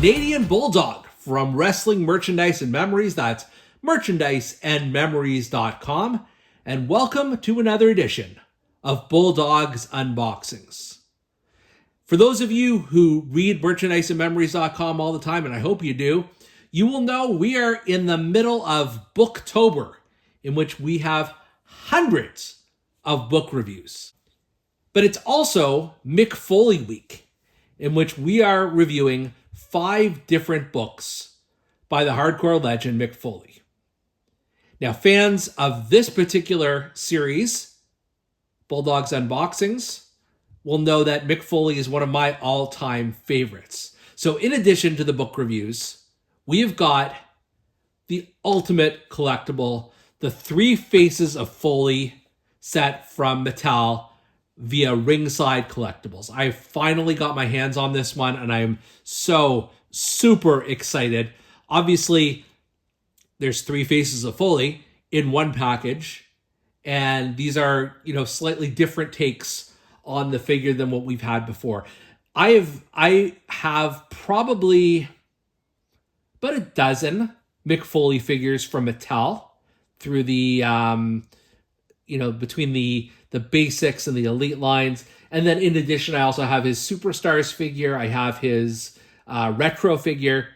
Canadian Bulldog from Wrestling Merchandise and Memories. That's merchandiseandmemories.com. And welcome to another edition of Bulldog's Unboxings. For those of you who read merchandiseandmemories.com all the time, and I hope you do, you will know we are in the middle of Booktober, in which we have hundreds of book reviews. But it's also Mick Foley week, in which we are reviewing 5 different books by the hardcore legend Mick Foley. Now, fans of this particular series, Bulldog's Unboxings, will know that Mick Foley is one of my all-time favorites. So in addition to the book reviews, we have got the ultimate collectible, the Three Faces of Foley set from Mattel via Ringside Collectibles. I finally got my hands on this one, and I am so super excited. Obviously, there's Three Faces of Foley in one package, and these are, slightly different takes on the figure than what we've had before. I have probably about a dozen Mick Foley figures from Mattel through the between the basics and the elite lines. And then in addition, I also have his Superstars figure. I have his retro figure.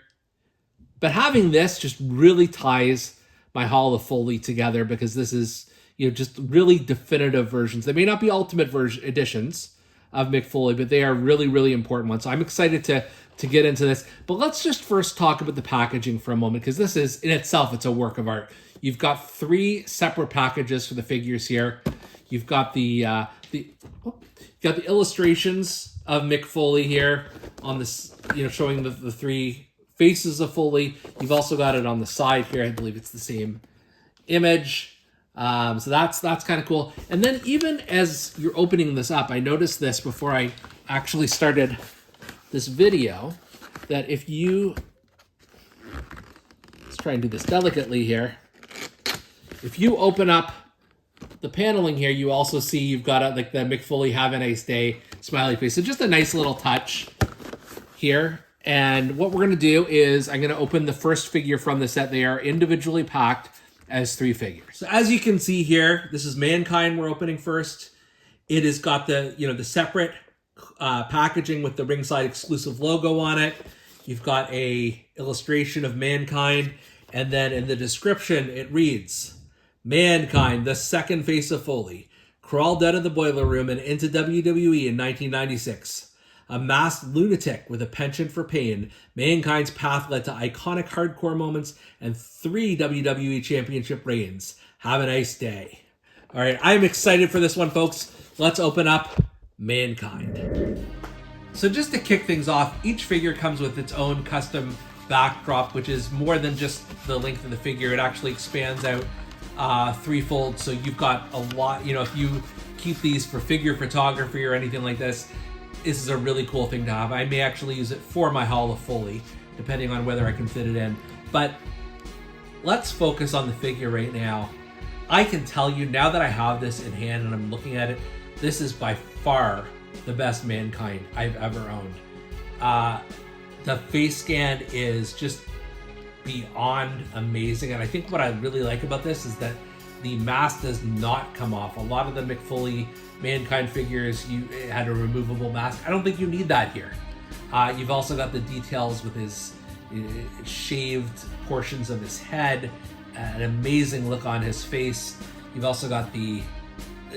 But having this just really ties my Hall of Foley together, because this is, just really definitive versions. They may not be ultimate editions of Mick Foley, but they are really, really important ones. So I'm excited to get into this. But let's just first talk about the packaging for a moment, because this is, in itself, it's a work of art. You've got 3 separate packages for the figures here. You've got the illustrations of Mick Foley here on this, showing the 3 faces of Foley. You've also got it on the side here. I believe it's the same image. So that's kind of cool. And then even as you're opening this up, I noticed this before I actually started this video, that if you, let's try and do this delicately here. If you open up the paneling here, you also see you've got the Mick Foley "Have a Nice Day" smiley face. So just a nice little touch here. And what we're going to do is I'm going to open the first figure from the set. They are individually packed as 3 figures. So as you can see here, this is Mankind we're opening first. It has got the, the separate packaging with the Ringside exclusive logo on it. You've got a illustration of Mankind. And then in the description, it reads, "Mankind, the second face of Foley, crawled out of the boiler room and into WWE in 1996. A masked lunatic with a penchant for pain, Mankind's path led to iconic hardcore moments and 3 WWE championship reigns. Have a nice day." All right, I'm excited for this one, folks. Let's open up Mankind. So just to kick things off, each figure comes with its own custom backdrop, which is more than just the length of the figure. It actually expands out threefold, so you've got a lot. If you keep these for figure photography or anything like this is a really cool thing to have. I may actually use it for my Hall of Foley, depending on whether I can fit it in. But let's focus on the figure right now. I can tell you, now that I have this in hand and I'm looking at it, this is by far the best Mankind I've ever owned. The face scan is just beyond amazing, and I think what I really like about this is that the mask does not come off. A lot of the Mick Foley Mankind figures, it had a removable mask. I don't think you need that here. You've also got the details with his shaved portions of his head, an amazing look on his face. You've also got the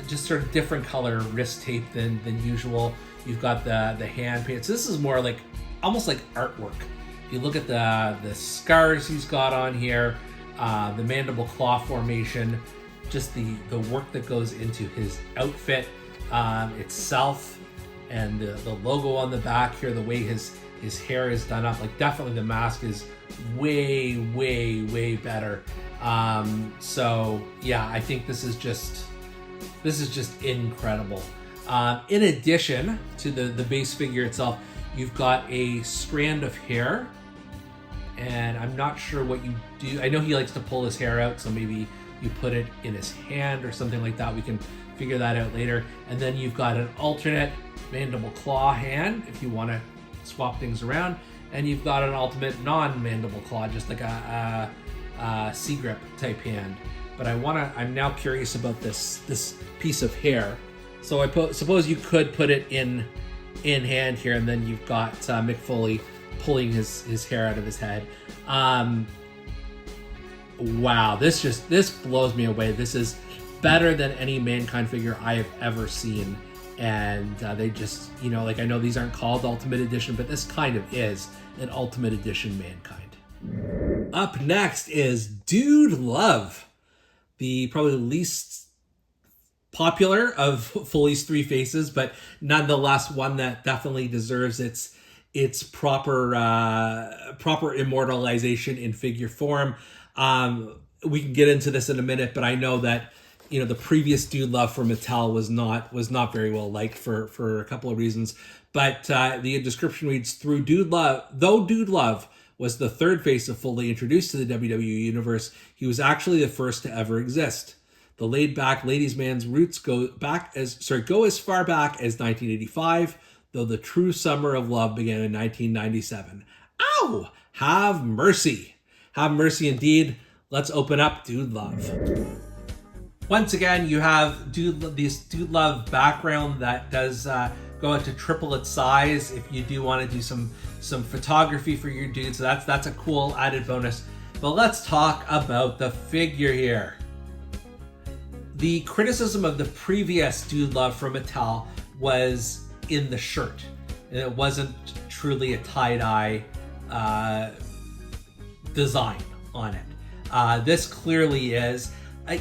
just sort of different color wrist tape than usual. You've got the hand paint. So this is more like almost like artwork. If you look at the scars he's got on here, the mandible claw formation, just the work that goes into his outfit itself, and the logo on the back here, the way his hair is done up, like definitely the mask is way better. So yeah, I think this is just incredible. In addition to the base figure itself, you've got a strand of hair, and I'm not sure what you do. I know he likes to pull his hair out, so maybe you put it in his hand or something like that. We can figure that out later. And then you've got an alternate mandible claw hand if you want to swap things around. and you've got an ultimate non-mandible claw, just like a C-grip type hand. But I'm now curious about this piece of hair. So suppose you could put it in hand here, and then you've got Mick Foley pulling his hair out of his head. Wow, this blows me away. This is better than any Mankind figure I have ever seen. And they just, you know, like, I know these aren't called Ultimate Edition, but this kind of is an Ultimate Edition Mankind. Up next is Dude Love, the probably least popular of Foley's Three Faces, but nonetheless one that definitely deserves its proper immortalization in figure form. We can get into this in a minute, but I know that, you know, the previous Dude Love for Mattel was not very well liked for a couple of reasons. But the description reads, though Dude Love was the third face of Foley introduced to the WWE universe, he was actually the first to ever exist. The laid-back ladies' man's roots go as far back as 1985, though the true summer of love began in 1997. Ow! Have mercy. Have mercy indeed. Let's open up Dude Love. Once again, you have this Dude Love background that does go up to triple its size if you do want to do some photography for your dude. So that's a cool added bonus. But let's talk about the figure here. The criticism of the previous Dude Love from Mattel was in the shirt. And it wasn't truly a tie-dye design on it. This clearly is.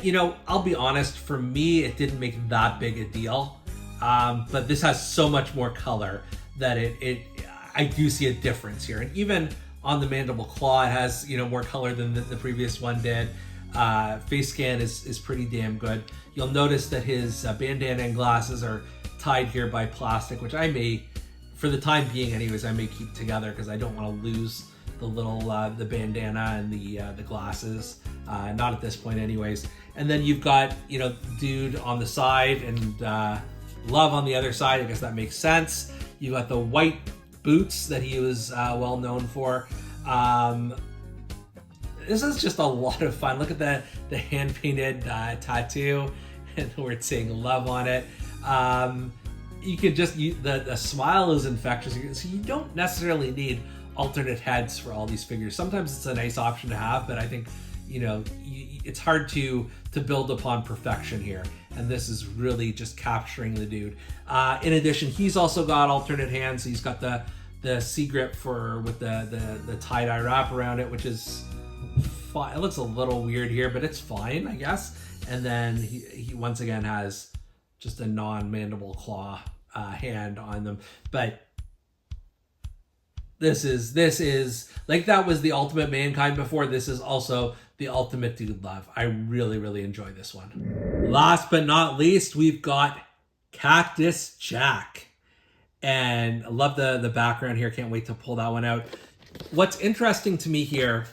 You know, I'll be honest, for me, it didn't make that big a deal. But this has so much more color that I do see a difference here. And even on the mandible claw, it has, you know, more color than the previous one did. Face scan is pretty damn good. You'll notice that his bandana and glasses are tied here by plastic, which I may, for the time being anyways, I may keep together because I don't want to lose the little the bandana and the glasses. Not at this point anyways. And then you've got, you know, Dude on the side and Love on the other side. I guess that makes sense. You got the white boots that he was well known for. This is just a lot of fun. Look at the hand-painted tattoo, and we're saying Love on it. You could just, the smile is infectious, so you don't necessarily need alternate heads for all these figures. Sometimes it's a nice option to have, but I think, you know, it's hard to build upon perfection here, and this is really just capturing the dude. In addition, he's also got alternate hands. He's got the C-grip with the tie-dye wrap around it, which is fine. It looks a little weird here, but it's fine, I guess. And then he once again has just a non-mandible claw hand on them. But this is like, that was the Ultimate Mankind before. This is also the Ultimate Dude Love. I really, really enjoy this one. Last but not least, we've got Cactus Jack. And I love the background here. Can't wait to pull that one out. What's interesting to me here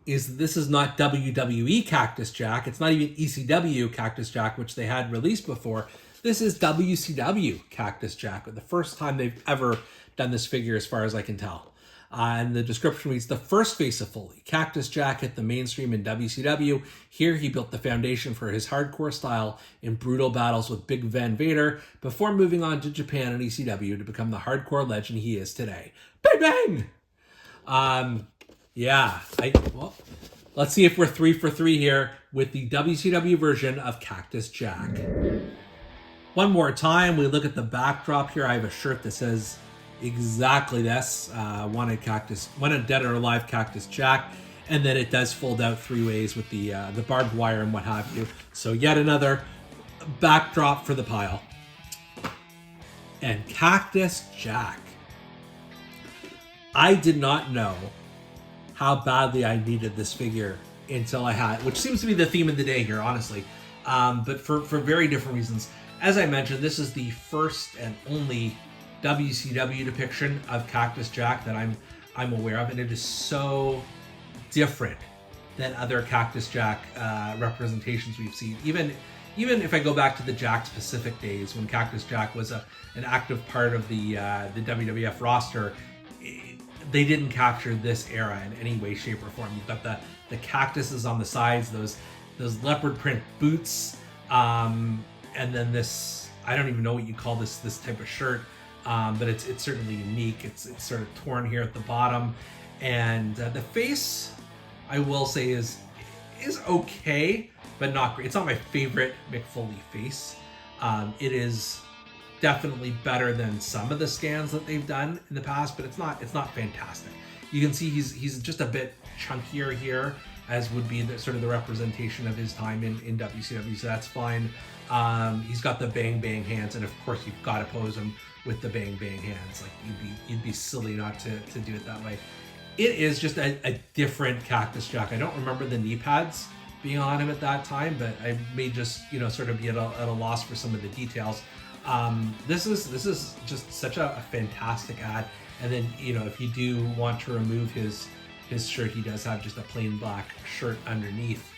is this is not WWE Cactus Jack. It's not even ECW Cactus Jack, which they had released before. This is WCW Cactus Jack, the first time they've ever done this figure as far as I can tell. And the description reads, the first face of Foley, Cactus Jack hit the mainstream in WCW. Here he built the foundation for his hardcore style in brutal battles with Big Van Vader before moving on to Japan and ECW to become the hardcore legend he is today. Bang bang! Yeah, well, let's see if we're 3 for 3 here with the WCW version of Cactus Jack. One more time, we look at the backdrop here. I have a shirt that says exactly this, wanted dead or alive Cactus Jack, and then it does fold out 3 ways with the barbed wire and what have you. So yet another backdrop for the pile. And Cactus Jack. I did not know how badly I needed this figure until I had, which seems to be the theme of the day here, honestly, but for very different reasons. As I mentioned, this is the first and only WCW depiction of Cactus Jack that I'm aware of, and it is so different than other Cactus Jack representations we've seen. Even if I go back to the Jakks Pacific days when Cactus Jack was an active part of the WWF roster, they didn't capture this era in any way, shape, or form. You've got the cactuses on the sides, those leopard print boots, and then this, I don't even know what you call this type of shirt, but it's certainly unique. It's sort of torn here at the bottom, and the face, I will say, is okay, but not great. It's not my favorite Mick Foley face. It is definitely better than some of the scans that they've done in the past, but it's not fantastic. You can see he's just a bit chunkier here, as would be the sort of the representation of his time in WCW, so that's fine. He's got the bang bang hands, and of course you've got to pose him with the bang bang hands. Like you'd be silly not to do it that way. It is just a different Cactus Jack. I don't remember the knee pads being on him at that time, but I may just sort of be at a loss for some of the details. This is just such a fantastic ad. And then if you do want to remove his shirt, he does have just a plain black shirt underneath,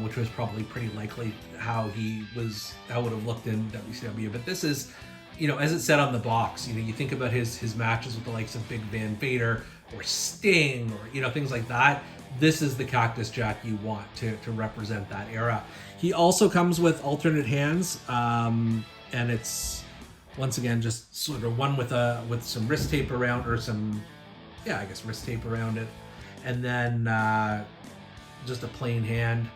which was probably pretty likely how it would have looked in WCW. But this is, as it said on the box, you think about his matches with the likes of Big Van Vader or Sting or things like that. This is the Cactus Jack you want to represent that era. He also comes with alternate hands, and it's once again just sort of one with some wrist tape around, or some, I guess wrist tape around it, and then just a plain hand.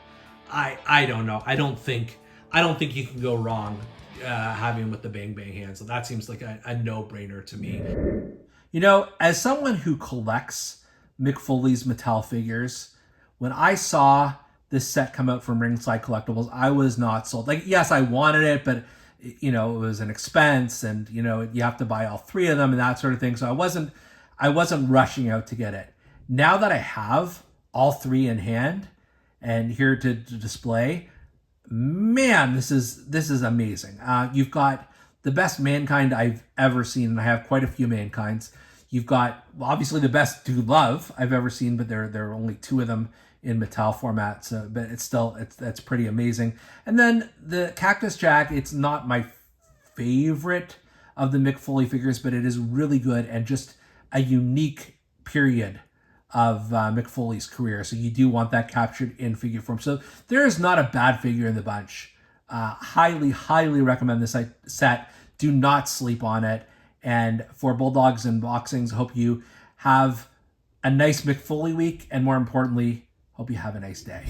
I don't know. I don't think you can go wrong having him with the bang bang hands. So that seems like a no-brainer to me. As someone who collects Mick Foley's Mattel figures, when I saw this set come out from Ringside Collectibles, I was not sold. Like, yes, I wanted it, but it was an expense, and you have to buy all three of them and that sort of thing. So I wasn't rushing out to get it. Now that I have all three in hand and here to display, man, this is amazing. You've got the best Mankind I've ever seen, and I have quite a few Mankinds. You've got obviously the best Dude Love I've ever seen, but there are only two of them in Mattel format, so but that's pretty amazing. And then the Cactus Jack, it's not my favorite of the Mick Foley figures, but it is really good and just a unique period of Mick Foley's career. So you do want that captured in figure form. So there is not a bad figure in the bunch. Highly recommend this set. Do not sleep on it. And for Bulldog's Unboxings, hope you have a nice Mick Foley week, and more importantly, hope you have a nice day.